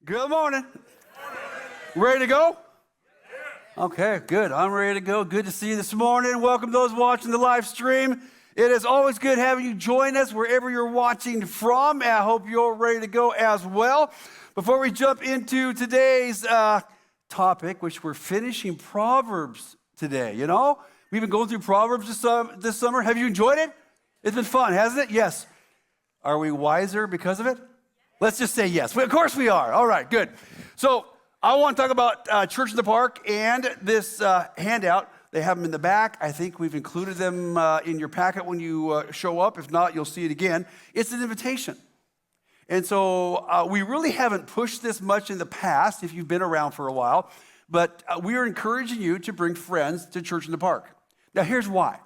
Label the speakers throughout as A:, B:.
A: Good morning. Ready to go? Okay, good. I'm ready to go. Good to see you this morning. Welcome those watching the live stream. It is always good having you join us wherever you're watching from. I hope you're ready to go as well. Before we jump into today's topic, which we're finishing Proverbs today. You know, we've been going through Proverbs this summer. Have you enjoyed it? It's been fun, hasn't it? Yes. Are we wiser because of it? Let's just say yes. Of course we are. All right, good. So I want to talk about Church in the Park and this handout. They have them in the back. I think we've included them in your packet when you show up. If not, you'll see it again. It's an invitation. And so we really haven't pushed this much in the past if you've been around for a while, but we are encouraging you to bring friends to Church in the Park. Now, here's why.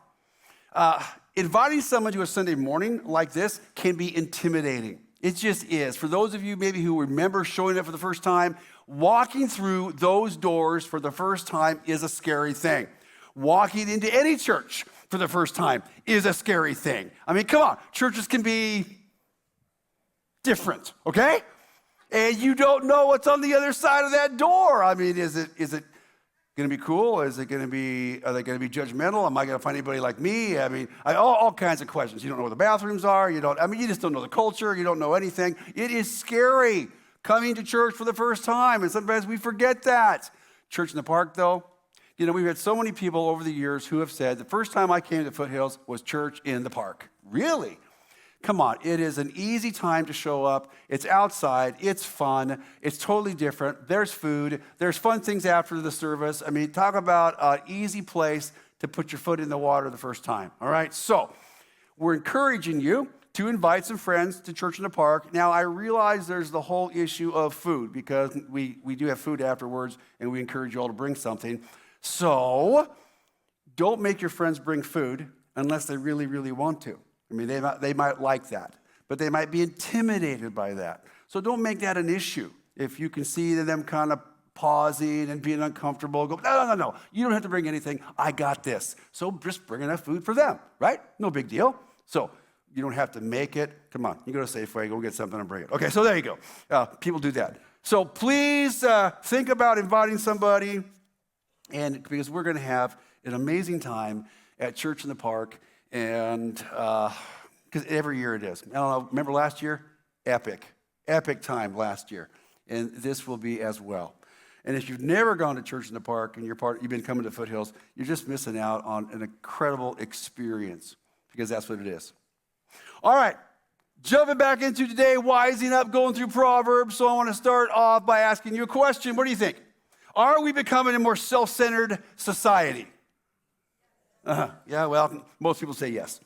A: Inviting someone to a Sunday morning like this can be intimidating. It just is. For those of you maybe who remember showing up for the first time, walking through those doors for the first time is a scary thing. Walking into any church for the first time is a scary thing. I mean, come on, churches can be different, okay? And you don't know what's on the other side of that door. I mean, is it going to be cool? Are they going to be judgmental? Am I going to find anybody like me? I mean, all kinds of questions. You don't know where the bathrooms are. You just don't know the culture. You don't know anything. It is scary coming to church for the first time, and sometimes we forget that. Church in the Park, though, you know, we've had so many people over the years who have said, the first time I came to Foothills was church in the park. Really? Come on, it is an easy time to show up. It's outside, it's fun, it's totally different. There's food, there's fun things after the service. I mean, talk about an easy place to put your foot in the water the first time, all right? So, we're encouraging you to invite some friends to Church in the Park. Now, I realize there's the whole issue of food because we do have food afterwards and we encourage you all to bring something. So, don't make your friends bring food unless they really, really want to. I mean, they might like that, but they might be intimidated by that. So don't make that an issue. If you can see them kind of pausing and being uncomfortable, go, no, you don't have to bring anything. I got this. So just bring enough food for them, right? No big deal. So you don't have to make it. Come on, you go to Safeway, go get something and bring it. Okay, so there you go. People do that. So please think about inviting somebody, and because we're going to have an amazing time at Church in the Park. And because every year it is. I don't know, remember last year? Epic time last year. And this will be as well. And if you've never gone to Church in the Park and you've been coming to Foothills, you're just missing out on an incredible experience because that's what it is. All right, jumping back into today, wising up, going through Proverbs. So I want to start off by asking you a question. What do you think? Are we becoming a more self-centered society? Yeah, well, most people say yes.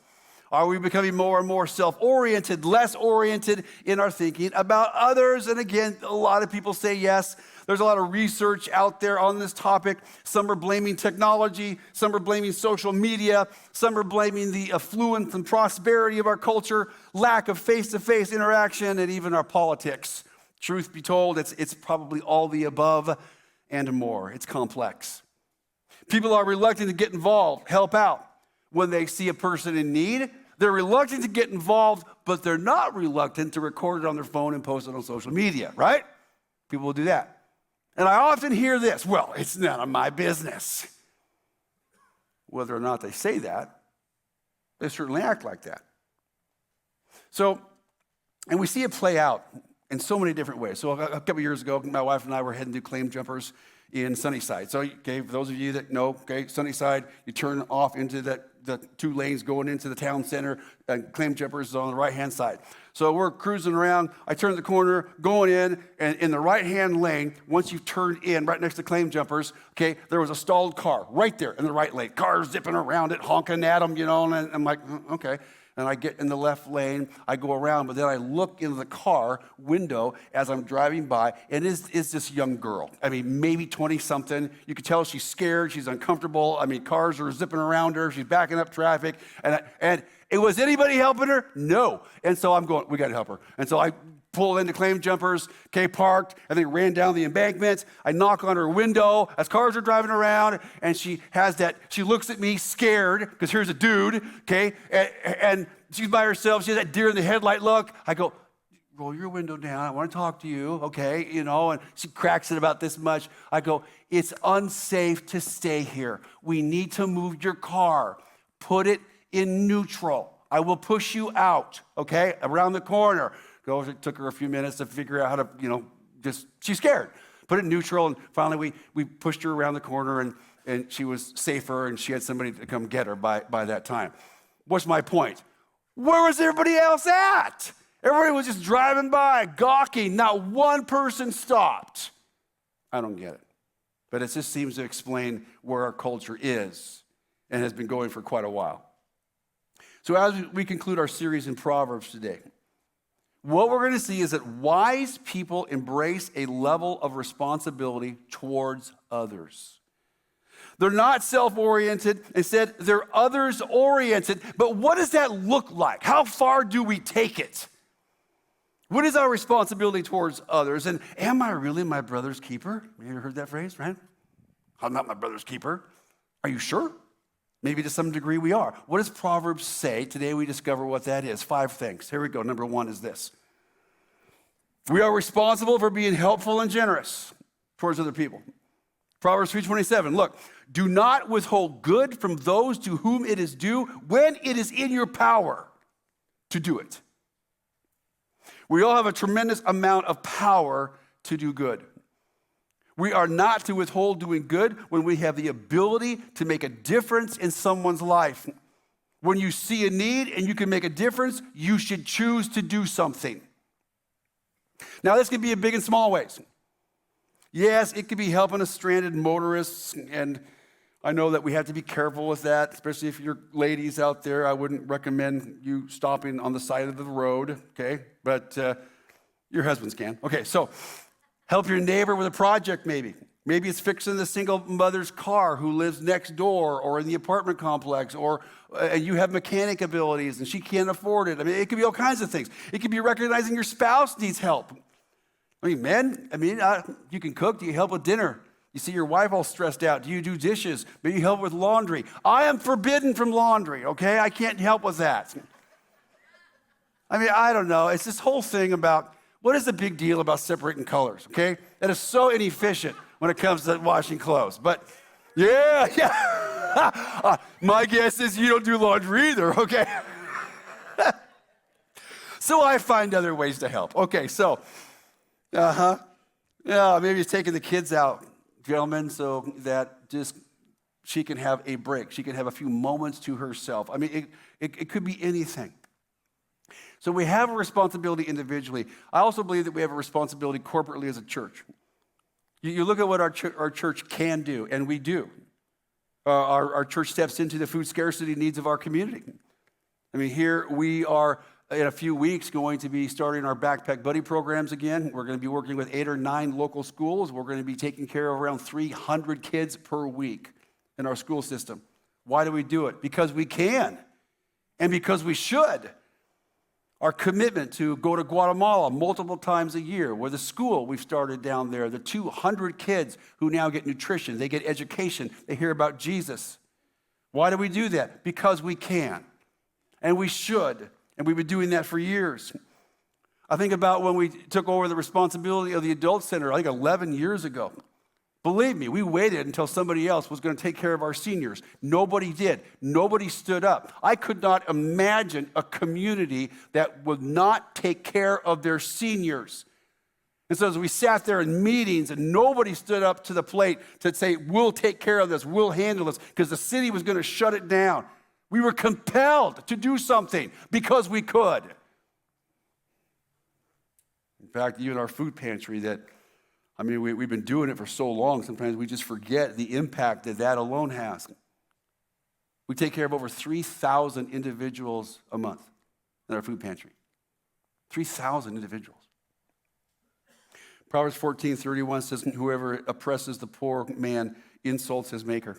A: Are we becoming more and more self-oriented, less oriented in our thinking about others? And again, a lot of people say yes. There's a lot of research out there on this topic. Some are blaming technology. Some are blaming social media. Some are blaming the affluence and prosperity of our culture, lack of face-to-face interaction, and even our politics. Truth be told, it's probably all the above and more. It's complex. People are reluctant to get involved, help out when they see a person in need. They're reluctant to get involved, but they're not reluctant to record it on their phone and post it on social media, right? People will do that. And I often hear this, well, it's none of my business. Whether or not they say that, they certainly act like that. So, and we see it play out in so many different ways. So a couple years ago, my wife and I were heading to claim jumpers in Sunnyside. So, okay, for those of you that know, okay, Sunnyside, you turn off into the two lanes going into the town center, and claim jumpers is on the right-hand side. So we're cruising around. I turn the corner, going in, and in the right-hand lane, once you've turned in right next to claim jumpers, okay, there was a stalled car right there in the right lane. Cars zipping around it, honking at them, you know, and I'm like, okay. And I get in the left lane, I go around, but then I look into the car window as I'm driving by, and it's this young girl. I mean, maybe 20-something. You could tell she's scared, she's uncomfortable. I mean, cars are zipping around her, she's backing up traffic, and it was anybody helping her? No. And so I'm going, we got to help her. And so I pull into claim jumpers, okay, parked, and then ran down the embankment. I knock on her window as cars are driving around, and she looks at me scared, because here's a dude, okay, and she's by herself. She has that deer in the headlight look. I go, roll your window down. I want to talk to you, okay? And she cracks it about this much. I go, it's unsafe to stay here. We need to move your car. Put it in neutral. I will push you out, okay? Around the corner. It took her a few minutes to figure out how to, she's scared. Put it in neutral, and finally we pushed her around the corner, and she was safer, and she had somebody to come get her by that time. What's my point? Where was everybody else at? Everybody was just driving by, gawking. Not one person stopped. I don't get it. But it just seems to explain where our culture is and has been going for quite a while. So as we conclude our series in Proverbs today, what we're going to see is that wise people embrace a level of responsibility towards others. They're not self-oriented. Instead, they're others-oriented. But what does that look like? How far do we take it? What is our responsibility towards others? And am I really my brother's keeper? You ever heard that phrase, right? I'm not my brother's keeper. Are you sure? Maybe to some degree we are. What does Proverbs say? Today we discover what that is. 5 things. Here we go. Number 1 is this. We are responsible for being helpful and generous towards other people. Proverbs 3:27, look, do not withhold good from those to whom it is due when it is in your power to do it. We all have a tremendous amount of power to do good. We are not to withhold doing good when we have the ability to make a difference in someone's life. When you see a need and you can make a difference, you should choose to do something. Now, this can be in big and small ways. Yes, it could be helping a stranded motorist, and I know that we have to be careful with that, especially if you're ladies out there. I wouldn't recommend you stopping on the side of the road, okay? But your husbands can. Okay, so help your neighbor with a project maybe. Maybe it's fixing the single mother's car who lives next door or in the apartment complex, or you have mechanic abilities and she can't afford it. I mean, it could be all kinds of things. It could be recognizing your spouse needs help. Men, you can cook. Do you help with dinner? You see your wife all stressed out. Do you do dishes? Maybe you help with laundry. I am forbidden from laundry, okay? I can't help with that. I don't know. It's this whole thing about what is the big deal about separating colors, okay? That is so inefficient when it comes to washing clothes. But yeah. My guess is you don't do laundry either, okay? So I find other ways to help. Okay, so, yeah, maybe it's taking the kids out, gentlemen, so that just she can have a break. She can have a few moments to herself. It could be anything. So we have a responsibility individually. I also believe that we have a responsibility corporately as a church. You look at what our church can do, and we do. Our church steps into the food scarcity needs of our community. Here we are in a few weeks going to be starting our Backpack Buddy programs again. We're going to be working with 8 or 9 local schools. We're going to be taking care of around 300 kids per week in our school system. Why do we do it? Because we can, and because we should. Our commitment to go to Guatemala multiple times a year, where the school we've started down there, the 200 kids who now get nutrition, they get education, they hear about Jesus. Why do we do that? Because we can, and we should, and we've been doing that for years. I think about when we took over the responsibility of the adult center, 11 years ago. Believe me, we waited until somebody else was going to take care of our seniors. Nobody did. Nobody stood up. I could not imagine a community that would not take care of their seniors. And so as we sat there in meetings and nobody stood up to the plate to say, we'll take care of this, we'll handle this, because the city was going to shut it down. We were compelled to do something because we could. In fact, even our food pantry we've been doing it for so long, sometimes we just forget the impact that alone has. We take care of over 3,000 individuals a month in our food pantry. 3,000 individuals. Proverbs 14:31 says, whoever oppresses the poor man insults his maker.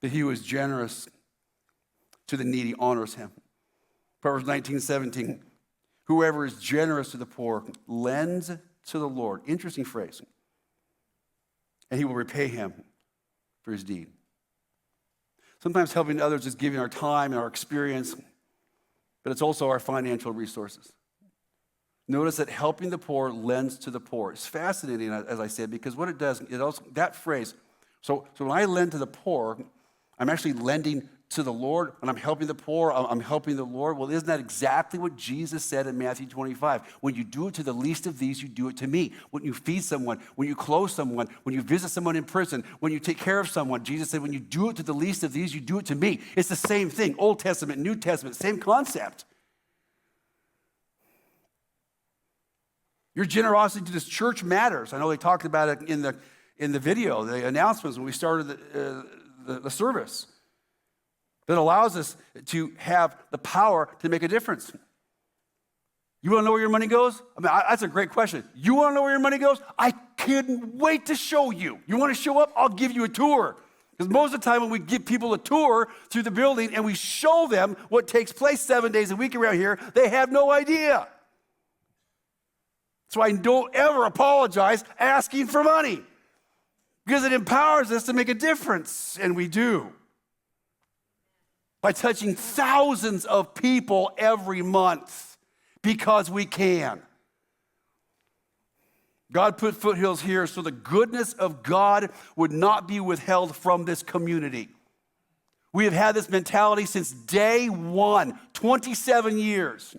A: But he who is generous to the needy honors him. Proverbs 19:17, whoever is generous to the poor lends to the Lord. Interesting phrase. And he will repay him for his deed. Sometimes helping others is giving our time and our experience, but it's also our financial resources. Notice that helping the poor lends to the poor. It's fascinating, as I said, because what it does, it also, that phrase, so when I lend to the poor, I'm actually lending to the Lord. When I'm helping the poor, I'm helping the Lord. Well, isn't that exactly what Jesus said in Matthew 25? When you do it to the least of these, you do it to me. When you feed someone, when you clothe someone, when you visit someone in prison, when you take care of someone, Jesus said, when you do it to the least of these, you do it to me. It's the same thing, Old Testament, New Testament, same concept. Your generosity to this church matters. I know they talked about it in the video, the announcements when we started the service. That allows us to have the power to make a difference. You want to know where your money goes? I mean, that's a great question. You want to know where your money goes? I can't wait to show you. You want to show up? I'll give you a tour. Because most of the time when we give people a tour through the building and we show them what takes place 7 days a week around here, they have no idea. That's why I don't ever apologize asking for money. Because it empowers us to make a difference, and we do. By touching thousands of people every month because we can. God put Foothills here so the goodness of God would not be withheld from this community. We have had this mentality since day one, 27 years.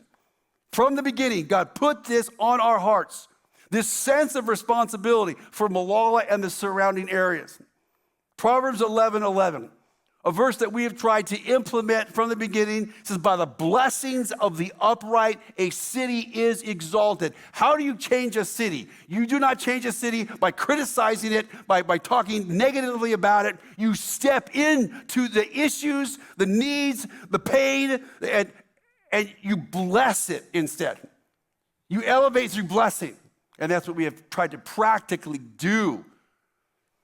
A: From the beginning, God put this on our hearts, this sense of responsibility for Molalla and the surrounding areas. Proverbs 11:11. A verse that we have tried to implement from the beginning says, by the blessings of the upright, a city is exalted. How do you change a city? You do not change a city by criticizing it, by talking negatively about it. You step into the issues, the needs, the pain, and you bless it instead. You elevate through blessing. And that's what we have tried to practically do.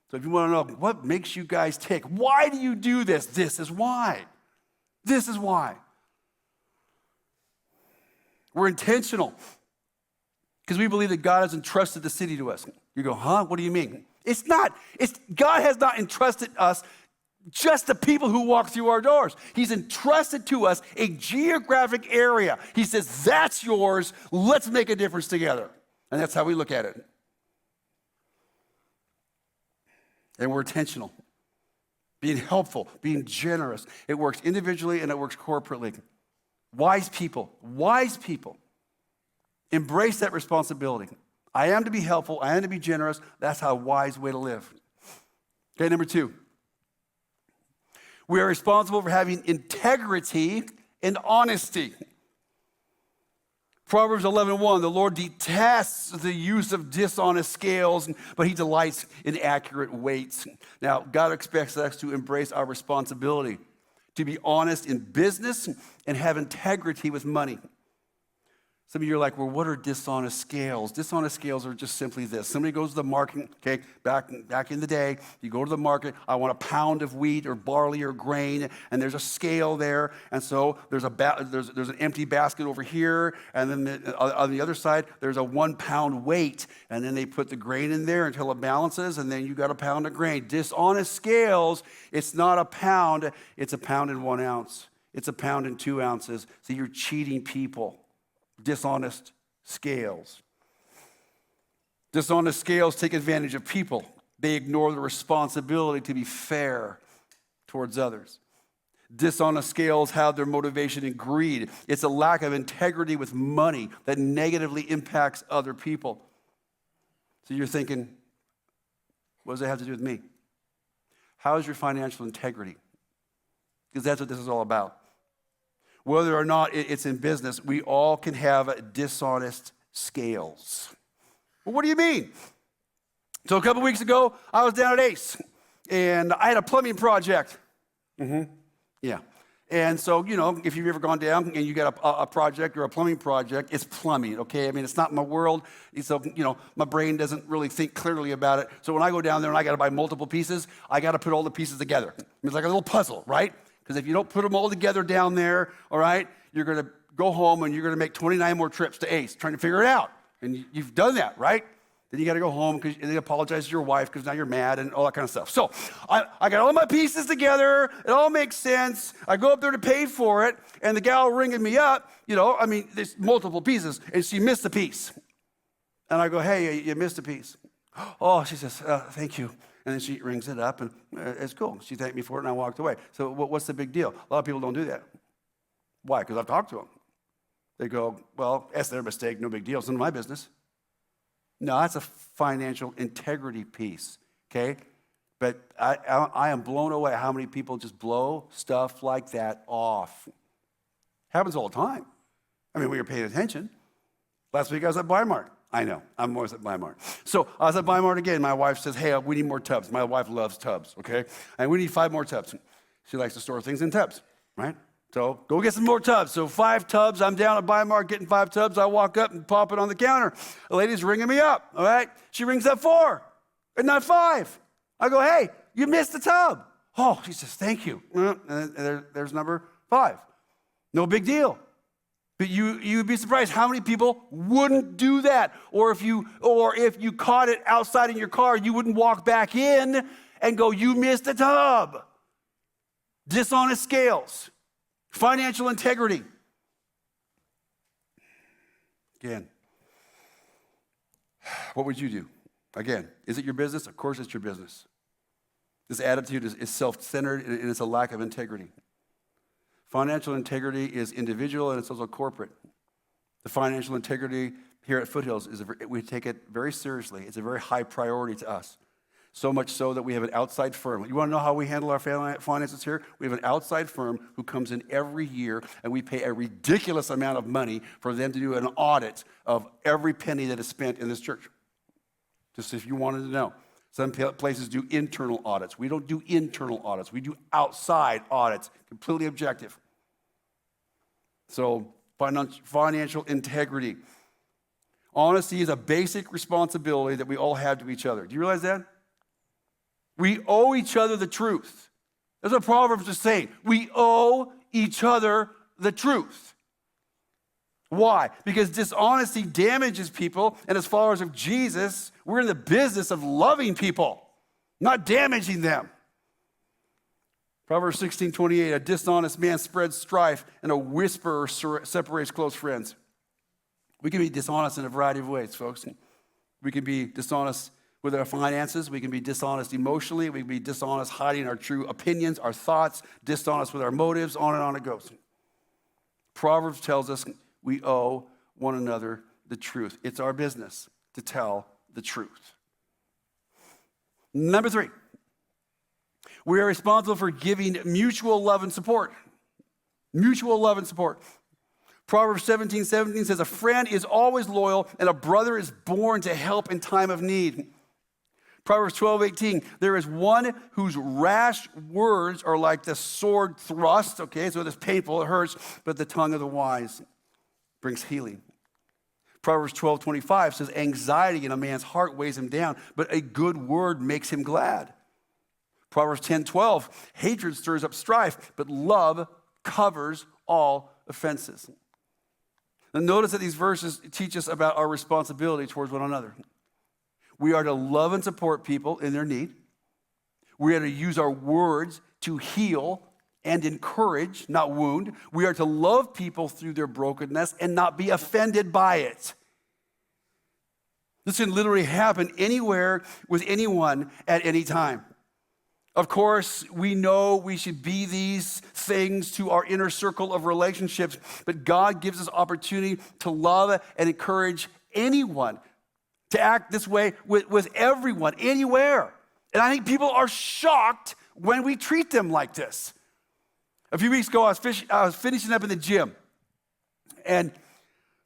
A: So if you want to know what makes you guys tick, why do you do this? This is why. This is why. We're intentional because we believe that God has entrusted the city to us. You go, huh? What do you mean? It's not. God has not entrusted us just the people who walk through our doors. He's entrusted to us a geographic area. He says, that's yours. Let's make a difference together. And that's how we look at it. And we're intentional, being helpful, being generous. It works individually and it works corporately. Wise people embrace that responsibility. I am to be helpful. I am to be generous. That's a wise way to live. Okay, number 2. We are responsible for having integrity and honesty. Proverbs 11:1, the Lord detests the use of dishonest scales, but he delights in accurate weights. Now, God expects us to embrace our responsibility, to be honest in business and have integrity with money. Some of you are like, well, what are dishonest scales? Dishonest scales are just simply this. Somebody goes to the market, okay, back in the day, you go to the market, I want a pound of wheat or barley or grain, and there's a scale there, and so there's an empty basket over here, and then on the other side, there's a 1 pound weight, and then they put the grain in there until it balances, and then you got a pound of grain. Dishonest scales, it's not a pound, it's a pound and 1 ounce. It's a pound and 2 ounces, so you're cheating people. Dishonest scales. Dishonest scales take advantage of people. They ignore the responsibility to be fair towards others. Dishonest scales have their motivation in greed. It's a lack of integrity with money that negatively impacts other people. So you're thinking, what does that have to do with me? How is your financial integrity? Because that's what this is all about. Whether or not it's in business, we all can have dishonest scales. Well, what do you mean? So a couple weeks ago, I was down at Ace, and I had a plumbing project. Yeah. And so, if you've ever gone down and you got a project or a plumbing project, it's plumbing, okay? I mean, it's not my world. So, my brain doesn't really think clearly about it. So when I go down there and I got to buy multiple pieces, I got to put all the pieces together. It's like a little puzzle, right? Because if you don't put them all together down there, all right, you're going to go home and you're going to make 29 more trips to Ace trying to figure it out. And you've done that, right? Then you got to go home and then apologize to your wife because now you're mad and all that kind of stuff. So I got all my pieces together. It all makes sense. I go up there to pay for it, and the gal ringing me up, there's multiple pieces, and she missed a piece. And I go, hey, you missed a piece. Oh, she says, thank you. And then she rings it up, and it's cool. She thanked me for it, and I walked away. So what's the big deal? A lot of people don't do that. Why? Because I've talked to them. They go, well, that's their mistake, no big deal. It's none of my business. No, that's a financial integrity piece, okay? But I am blown away how many people just blow stuff like that off. Happens all the time. I mean, we were paying attention. Last week I was at Weimar. I know, I'm always at Weimar. So I was at Weimar again. My wife says, hey, we need more tubs. My wife loves tubs, okay? And we need 5 more tubs. She likes to store things in tubs, right? So go get some more tubs. So 5 tubs. I'm down at Weimar getting 5 tubs. I walk up and pop it on the counter. The lady's ringing me up, all right? She rings up 4 and not 5. I go, hey, you missed the tub. Oh, she says, thank you. And there's number 5. No big deal. But you'd be surprised how many people wouldn't do that. Or if you caught it outside in your car, you wouldn't walk back in and go, you missed the tub. Dishonest scales. Financial integrity. Again, what would you do? Again, is it your business? Of course it's your business. This attitude is self-centered and it's a lack of integrity. Financial integrity is individual and it's also corporate. The financial integrity here at Foothills, we take it very seriously. It's a very high priority to us. So much so that we have an outside firm. You want to know how we handle our finances here? We have an outside firm who comes in every year, and we pay a ridiculous amount of money for them to do an audit of every penny that is spent in this church. Just if you wanted to know. Some places do internal audits. We don't do internal audits. We do outside audits, completely objective. So financial integrity. Honesty is a basic responsibility that we all have to each other. Do you realize that? We owe each other the truth. That's what Proverbs is saying. We owe each other the truth. Why? Because dishonesty damages people, and as followers of Jesus, we're in the business of loving people, not damaging them. Proverbs 16:28, a dishonest man spreads strife, and a whisperer separates close friends. We can be dishonest in a variety of ways, folks. We can be dishonest with our finances. We can be dishonest emotionally. We can be dishonest hiding our true opinions, our thoughts, dishonest with our motives, on it goes. Proverbs tells us we owe one another the truth. It's our business to tell the truth. Number 3, we are responsible for giving mutual love and support. Mutual love and support. Proverbs 17:17 says, a friend is always loyal, and a brother is born to help in time of need. Proverbs 12:18, there is one whose rash words are like the sword thrust, okay, so it's painful, it hurts, but the tongue of the wise brings healing. Proverbs 12:25 says, anxiety in a man's heart weighs him down, but a good word makes him glad. Proverbs 10:12, hatred stirs up strife, but love covers all offenses. Now notice that these verses teach us about our responsibility towards one another. We are to love and support people in their need. We are to use our words to heal and encourage, not wound. We are to love people through their brokenness and not be offended by it. This can literally happen anywhere with anyone at any time. Of course, we know we should be these things to our inner circle of relationships, but God gives us opportunity to love and encourage anyone, to act this way with everyone, anywhere. And I think people are shocked when we treat them like this. A few weeks ago, I was finishing up in the gym. And,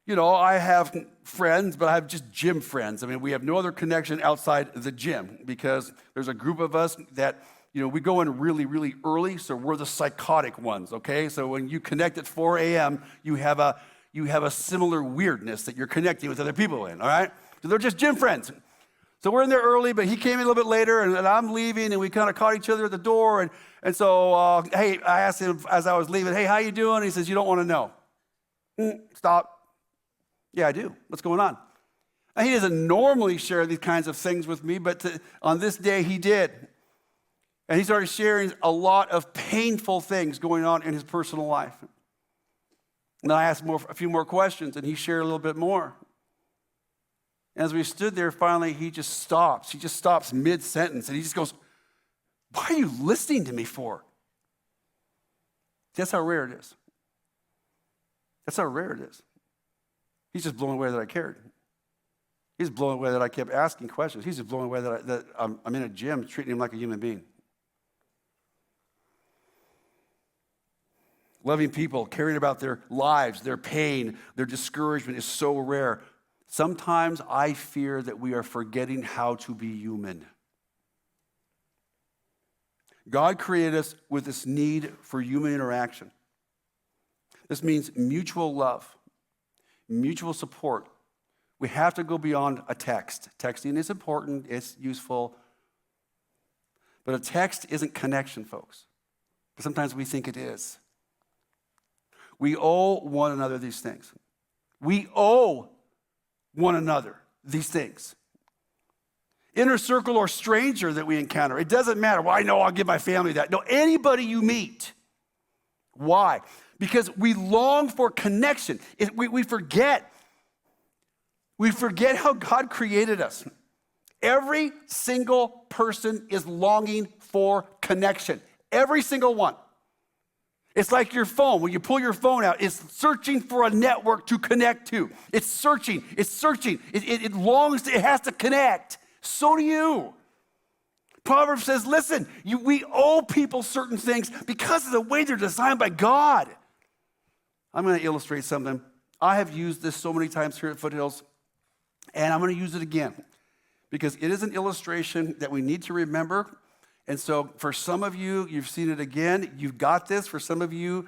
A: I have friends, but I have just gym friends. I mean, we have no other connection outside the gym because there's a group of us that, we go in really, really early, so we're the psychotic ones, okay? So when you connect at 4 a.m., you have a similar weirdness that you're connecting with other people in, all right? So they're just gym friends. So we're in there early, but he came in a little bit later, and I'm leaving, and we kind of caught each other at the door. And so, hey, I asked him as I was leaving, hey, how you doing? He says, you don't want to know. Stop. Yeah, I do. What's going on? And he doesn't normally share these kinds of things with me, but on this day he did. And he started sharing a lot of painful things going on in his personal life. And I asked a few more questions, and he shared a little bit more. As we stood there, finally, he just stops. He just stops mid-sentence, and he just goes, "Why are you listening to me for?" That's how rare it is. That's how rare it is. He's just blown away that I cared. He's blown away that I kept asking questions. He's just blown away that I'm in a gym treating him like a human being. Loving people, caring about their lives, their pain, their discouragement is so rare. Sometimes I fear that we are forgetting how to be human. God created us with this need for human interaction. This means mutual love, mutual support. We have to go beyond a text. Texting is important, it's useful, but a text isn't connection, folks. But sometimes we think it is. We owe one another these things. We owe one another these things. Inner circle or stranger that we encounter, it doesn't matter. Well, I know I'll give my family that. No, anybody you meet. Why? Because we long for connection. We forget. We forget how God created us. Every single person is longing for connection. Every single one. It's like your phone. When you pull your phone out, it's searching for a network to connect to. It's searching. It longs to, it has to connect. So do you. Proverbs says, listen, we owe people certain things because of the way they're designed by God. I'm going to illustrate something. I have used this so many times here at Foothills, and I'm going to use it again because it is an illustration that we need to remember. And so for some of you, you've seen it again. You've got this. For some of you,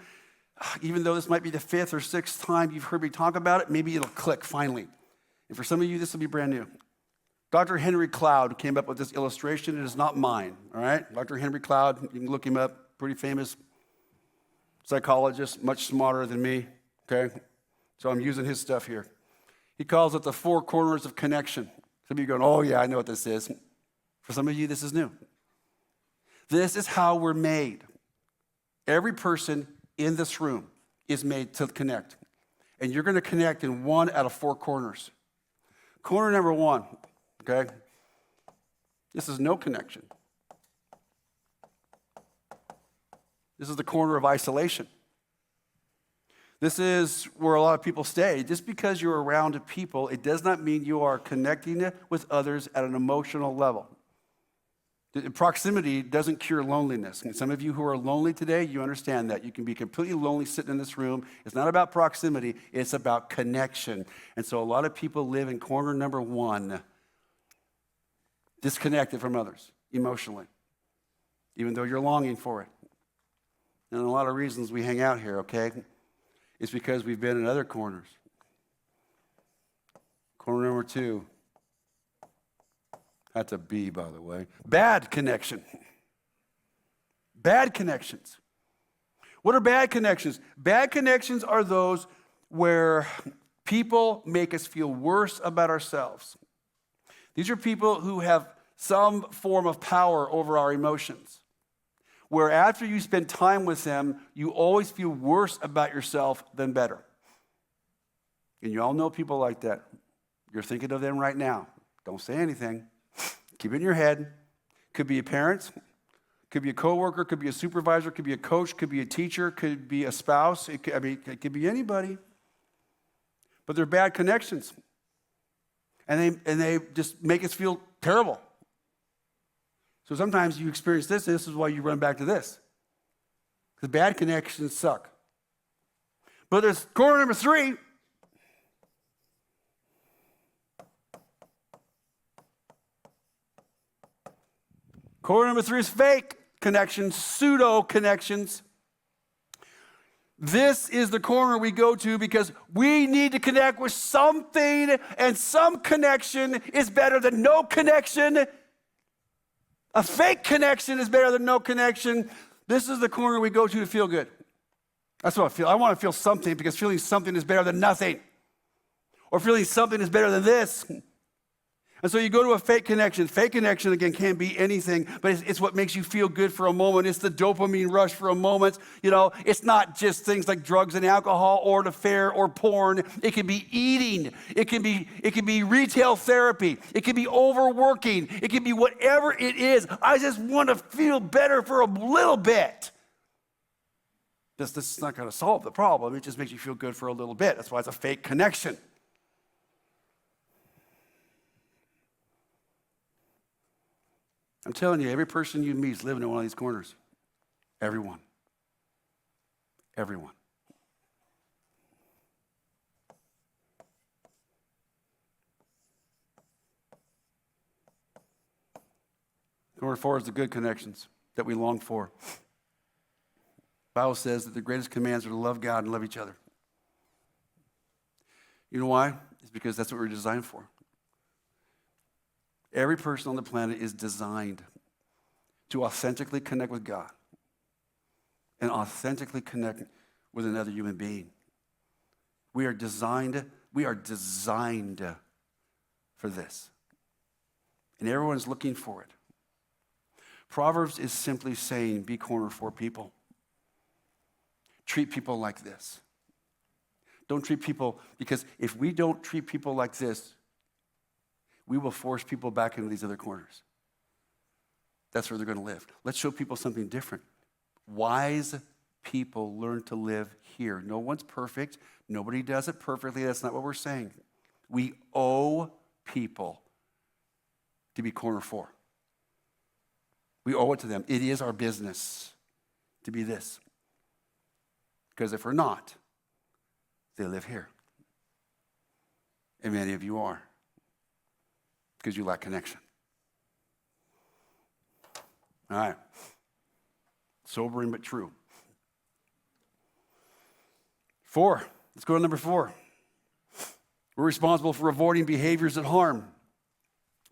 A: even though this might be the 5th or 6th time you've heard me talk about it, maybe it'll click finally. And for some of you, this will be brand new. Dr. Henry Cloud came up with this illustration. It is not mine, all right? Dr. Henry Cloud, you can look him up, pretty famous psychologist, much smarter than me, okay? So I'm using his stuff here. He calls it the 4 corners of connection. Some of you are going, oh yeah, I know what this is. For some of you, this is new. This is how we're made. Every person in this room is made to connect. And you're going to connect in 1 out of 4 corners. Corner number 1, okay? This is no connection. This is the corner of isolation. This is where a lot of people stay. Just because you're around people, it does not mean you are connecting with others at an emotional level. Proximity doesn't cure loneliness. And some of you who are lonely today, you understand that. You can be completely lonely sitting in this room. It's not about proximity, it's about connection. And so a lot of people live in corner number 1, disconnected from others emotionally, even though you're longing for it. And a lot of reasons we hang out here, okay? It's because we've been in other corners. Corner number 2. That's a B, by the way. Bad connection. Bad connections. What are bad connections? Bad connections are those where people make us feel worse about ourselves. These are people who have some form of power over our emotions, where after you spend time with them, you always feel worse about yourself than better. And you all know people like that. You're thinking of them right now. Don't say anything. Keep it in your head. Could be a parent, could be a coworker, could be a supervisor, could be a coach, could be a teacher, could be a spouse. It could be anybody. But they're bad connections. And they just make us feel terrible. So sometimes you experience this, and this is why you run back to this. Because bad connections suck. But there's corner number 3. Corner number 3 is fake connections, pseudo connections. This is the corner we go to because we need to connect with something, and some connection is better than no connection. A fake connection is better than no connection. This is the corner we go to feel good. That's what I feel. I want to feel something because feeling something is better than nothing. Or feeling something is better than this. And so you go to a fake connection. Fake connection, again, can be anything, but it's what makes you feel good for a moment. It's the dopamine rush for a moment. You know, it's not just things like drugs and alcohol or an affair or porn. It can be eating. It can be retail therapy. It can be overworking. It can be whatever it is. I just want to feel better for a little bit. This is not going to solve the problem. It just makes you feel good for a little bit. That's why it's a fake connection. I'm telling you, every person you meet is living in one of these corners. Everyone. Everyone. Number 4 is the good connections that we long for. The Bible says that the greatest commands are to love God and love each other. You know why? It's because that's what we're designed for. Every person on the planet is designed to authentically connect with God and authentically connect with another human being. We are designed for this. And everyone's looking for it. Proverbs is simply saying, be corner for people. Treat people like this. Don't treat people, because if we don't treat people like this, we will force people back into these other corners. That's where they're going to live. Let's show people something different. Wise people learn to live here. No one's perfect. Nobody does it perfectly. That's not what we're saying. We owe people to be corner for. We owe it to them. It is our business to be this. Because if we're not, they live here. And many of you are. Because you lack connection. All right. Sobering but true. 4. Let's go to number 4. We're responsible for avoiding behaviors that harm.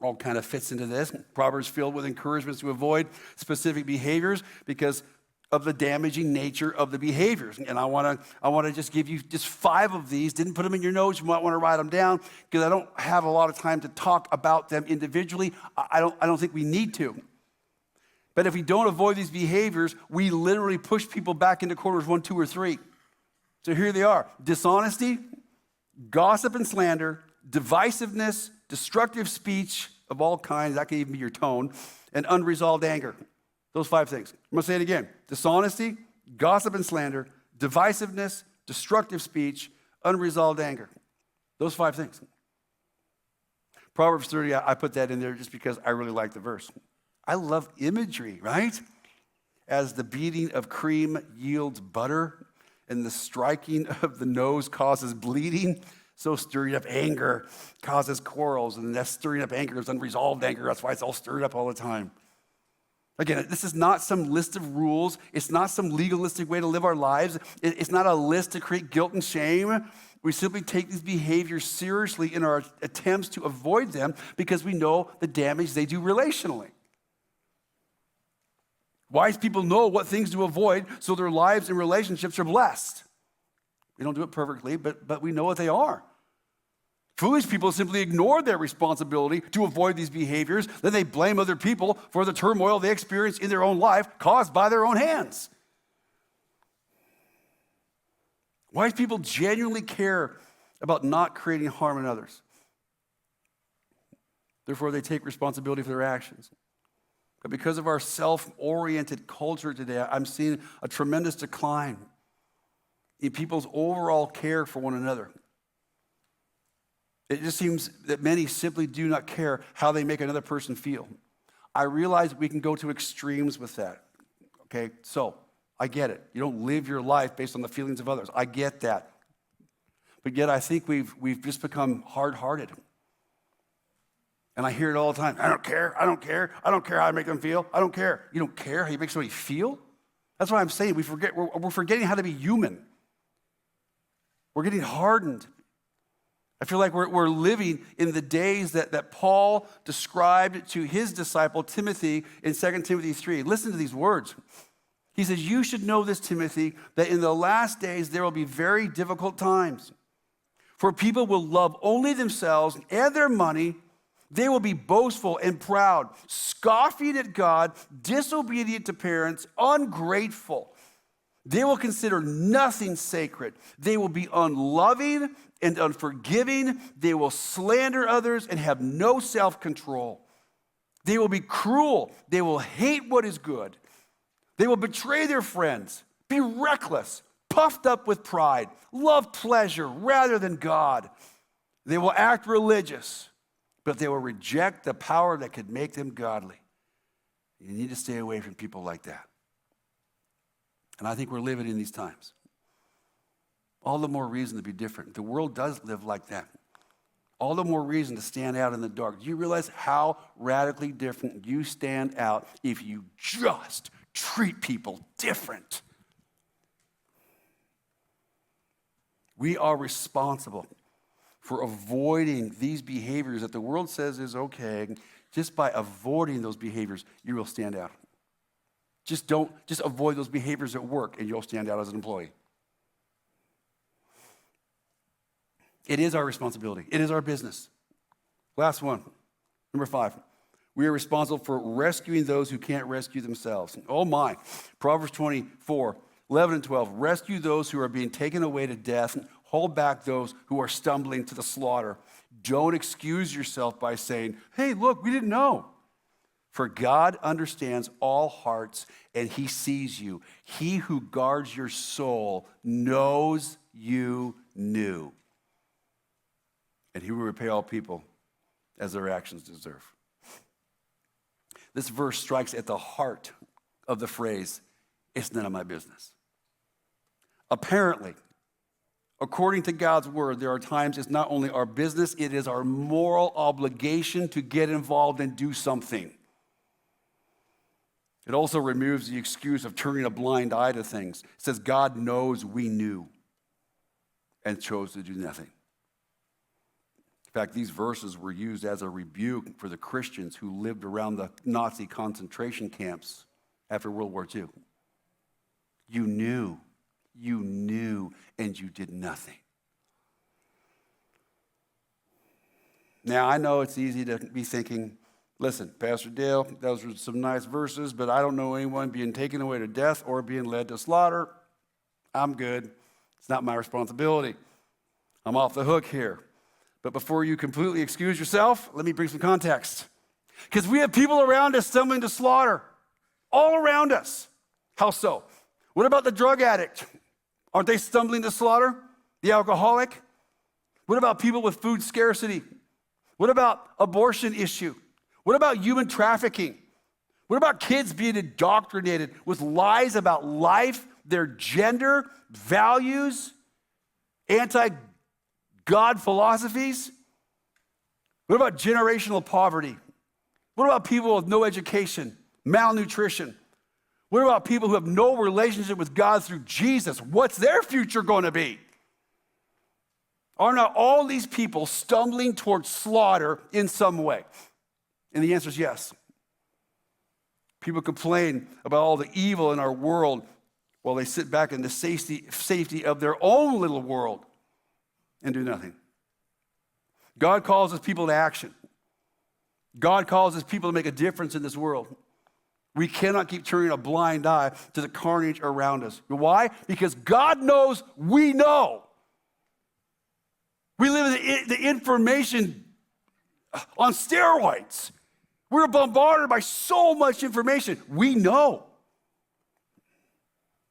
A: All kind of fits into this. Proverbs filled with encouragements to avoid specific behaviors because of the damaging nature of the behaviors. And I want to just give you just 5 of these. Didn't put them in your notes. You might want to write them down because I don't have a lot of time to talk about them individually. I don't think we need to. But if we don't avoid these behaviors, we literally push people back into corners 1, 2, or 3. So here they are. Dishonesty, gossip and slander, divisiveness, destructive speech of all kinds, that can even be your tone, and unresolved anger. Those 5 things. I'm going to say it again. Dishonesty, gossip and slander, divisiveness, destructive speech, unresolved anger. Those 5 things. Proverbs 30, I put that in there just because I really like the verse. I love imagery, right? As the beating of cream yields butter and the striking of the nose causes bleeding, so stirring up anger causes quarrels, and that stirring up anger is unresolved anger. That's why it's all stirred up all the time. Again, this is not some list of rules. It's not some legalistic way to live our lives. It's not a list to create guilt and shame. We simply take these behaviors seriously in our attempts to avoid them because we know the damage they do relationally. Wise people know what things to avoid so their lives and relationships are blessed. We don't do it perfectly, but we know what they are. Foolish people simply ignore their responsibility to avoid these behaviors. Then they blame other people for the turmoil they experience in their own life caused by their own hands. Wise people genuinely care about not creating harm in others. Therefore, they take responsibility for their actions. But because of our self-oriented culture today, I'm seeing a tremendous decline in people's overall care for one another. It just seems that many simply do not care how they make another person feel. I realize we can go to extremes with that, okay? So, I get it. You don't live your life based on the feelings of others. I get that. But yet I think we've just become hard-hearted. And I hear it all the time. I don't care how I make them feel. I don't care. You don't care how you make somebody feel? That's what I'm saying. We're forgetting how to be human. We're getting hardened. I feel like we're living in the days that Paul described to his disciple Timothy in 2 Timothy 3. Listen to these words. He says, you should know this, Timothy, that in the last days there will be very difficult times. For people will love only themselves and their money. They will be boastful and proud, scoffing at God, disobedient to parents, ungrateful. They will consider nothing sacred. They will be unloving and unforgiving. They will slander others and have no self-control. They will be cruel. They will hate what is good. They will betray their friends, be reckless, puffed up with pride, love pleasure rather than God. They will act religious, but they will reject the power that could make them godly. You need to stay away from people like that. And I think we're living in these times. All the more reason to be different. The world does live like that. All the more reason to stand out in the dark. Do you realize how radically different you stand out if you just treat people different? We are responsible for avoiding these behaviors that the world says is okay. Just by avoiding those behaviors, you will stand out. Just avoid those behaviors at work and you'll stand out as an employee. It is our responsibility. It is our business. Last one, number 5. We are responsible for rescuing those who can't rescue themselves. Oh my, Proverbs 24, 11 and 12. Rescue those who are being taken away to death. Hold back those who are stumbling to the slaughter. Don't excuse yourself by saying, hey, look, we didn't know. For God understands all hearts and he sees you. He who guards your soul knows you knew. And he will repay all people as their actions deserve. This verse strikes at the heart of the phrase, it's none of my business. Apparently, according to God's word, there are times it's not only our business, it is our moral obligation to get involved and do something. It also removes the excuse of turning a blind eye to things. It says God knows we knew and chose to do nothing. In fact, these verses were used as a rebuke for the Christians who lived around the Nazi concentration camps after World War II. You knew, and you did nothing. Now, I know it's easy to be thinking, listen, Pastor Dale, those are some nice verses, but I don't know anyone being taken away to death or being led to slaughter. I'm good. It's not my responsibility. I'm off the hook here. But before you completely excuse yourself, let me bring some context. Because we have people around us stumbling to slaughter. All around us. How so? What about the drug addict? Aren't they stumbling to slaughter? The alcoholic? What about people with food scarcity? What about abortion issue? What about human trafficking? What about kids being indoctrinated with lies about life, their gender, values, anti-God philosophies? What about generational poverty? What about people with no education, malnutrition? What about people who have no relationship with God through Jesus? What's their future going to be? Are not all these people stumbling towards slaughter in some way? And the answer is yes. People complain about all the evil in our world while they sit back in the safety of their own little world and do nothing. God calls his people to action. God calls his people to make a difference in this world. We cannot keep turning a blind eye to the carnage around us. Why? Because God knows we know. We live in the information on steroids. We're bombarded by so much information. We know.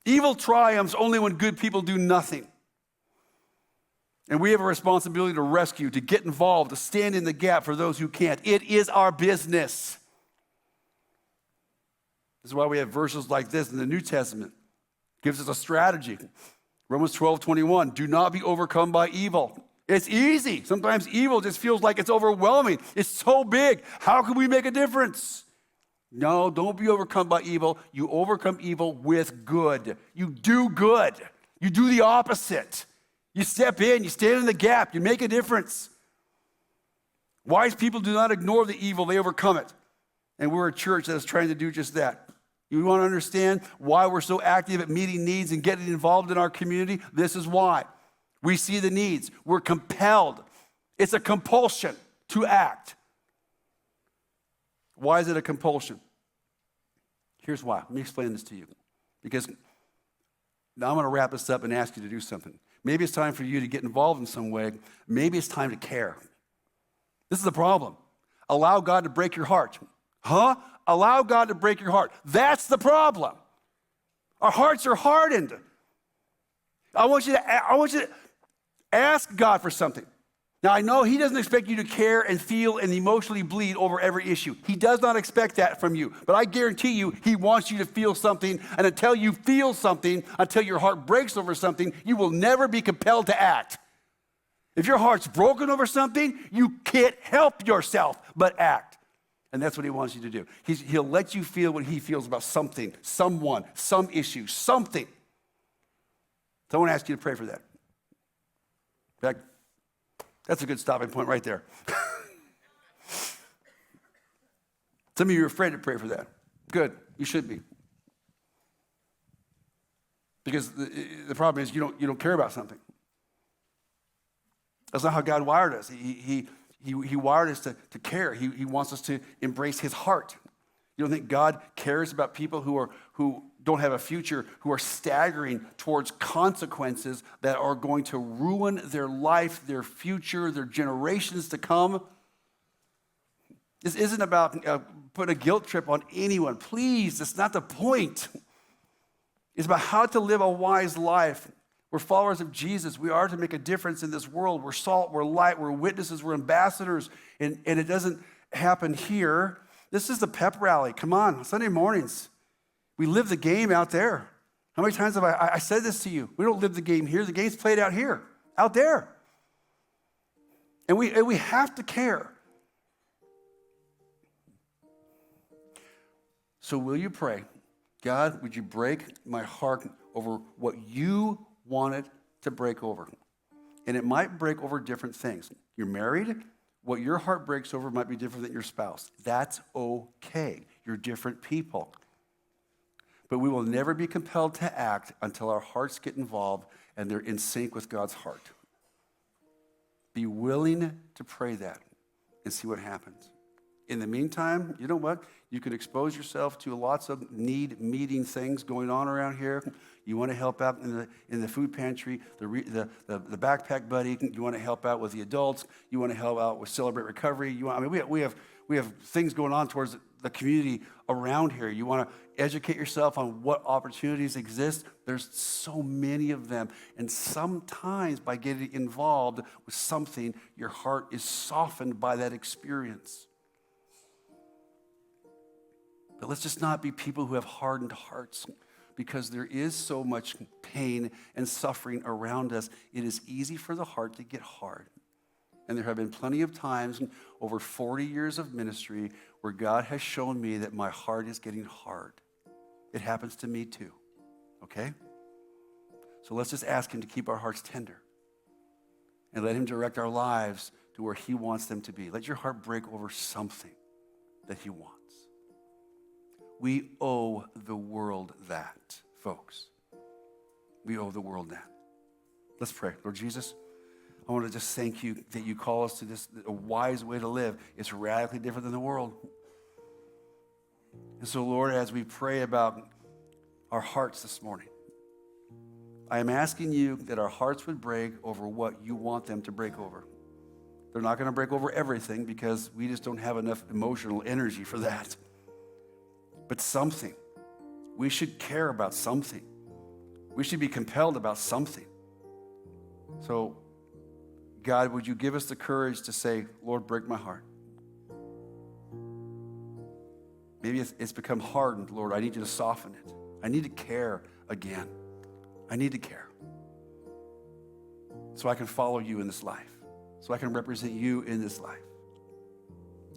A: Evil triumphs only when good people do nothing. And we have a responsibility to rescue, to get involved, to stand in the gap for those who can't. It is our business. This is why we have verses like this in the New Testament. It gives us a strategy. Romans 12:21, do not be overcome by evil. It's easy. Sometimes evil just feels like it's overwhelming. It's so big. How can we make a difference? No, don't be overcome by evil. You overcome evil with good. You do good. You do the opposite. You step in, you stand in the gap, you make a difference. Wise people do not ignore the evil, they overcome it. And we're a church that is trying to do just that. You want to understand why we're so active at meeting needs and getting involved in our community? This is why. We see the needs. We're compelled. It's a compulsion to act. Why is it a compulsion? Here's why. Let me explain this to you. Because now I'm going to wrap this up and ask you to do something. Maybe it's time for you to get involved in some way. Maybe it's time to care. This is the problem. Allow God to break your heart. Huh? Allow God to break your heart. That's the problem. Our hearts are hardened. I want you to ask God for something. Now, I know he doesn't expect you to care and feel and emotionally bleed over every issue. He does not expect that from you. But I guarantee you, he wants you to feel something. And until you feel something, until your heart breaks over something, you will never be compelled to act. If your heart's broken over something, you can't help yourself but act. And that's what he wants you to do. He'll let you feel what he feels about something, someone, some issue, something. So I want to ask you to pray for that. In fact, that's a good stopping point right there. Some of you are afraid to pray for that. Good, you should be. Because the problem is you don't care about something. That's not how God wired us. He wired us to care. He wants us to embrace his heart. You don't think God cares about people who don't have a future, who are staggering towards consequences that are going to ruin their life, their future, their generations to come? This isn't about putting a guilt trip on anyone. Please, that's not the point. It's about how to live a wise life. We're followers of Jesus. We are to make a difference in this world. We're salt, we're light, we're witnesses, we're ambassadors. And it doesn't happen here. This is the pep rally. Come on, Sunday mornings. We live the game out there. How many times have I said this to you? We don't live the game here. The game's played out here, out there. And we have to care. So will you pray, God, would you break my heart over what you want it to break over? And it might break over different things. You're married. What your heart breaks over might be different than your spouse. That's okay. You're different people. But we will never be compelled to act until our hearts get involved and they're in sync with God's heart. Be willing to pray that and see what happens. In the meantime, you know what? You can expose yourself to lots of need-meeting things going on around here. You want to help out in the food pantry, the backpack buddy. You want to help out with the adults. You want to help out with Celebrate Recovery. We have things going on towards the community around here. You want to educate yourself on what opportunities exist. There's so many of them. And sometimes by getting involved with something, your heart is softened by that experience. But let's just not be people who have hardened hearts, because there is so much pain and suffering around us. It is easy for the heart to get hard. And there have been plenty of times over 40 years of ministry where God has shown me that my heart is getting hard. It happens to me too, okay? So let's just ask him to keep our hearts tender and let him direct our lives to where he wants them to be. Let your heart break over something that he wants. We owe the world that, folks. We owe the world that. Let's pray. Lord Jesus, I want to just thank you that you call us to this, a wise way to live. It's radically different than the world. And so, Lord, as we pray about our hearts this morning, I am asking you that our hearts would break over what you want them to break over. They're not going to break over everything because we just don't have enough emotional energy for that. But something. We should care about something. We should be compelled about something. So, God, would you give us the courage to say, Lord, break my heart. Maybe it's become hardened, Lord. I need you to soften it. I need to care again. I need to care. So I can follow you in this life. So I can represent you in this life.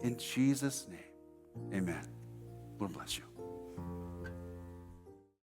A: In Jesus' name, amen. Lord bless you.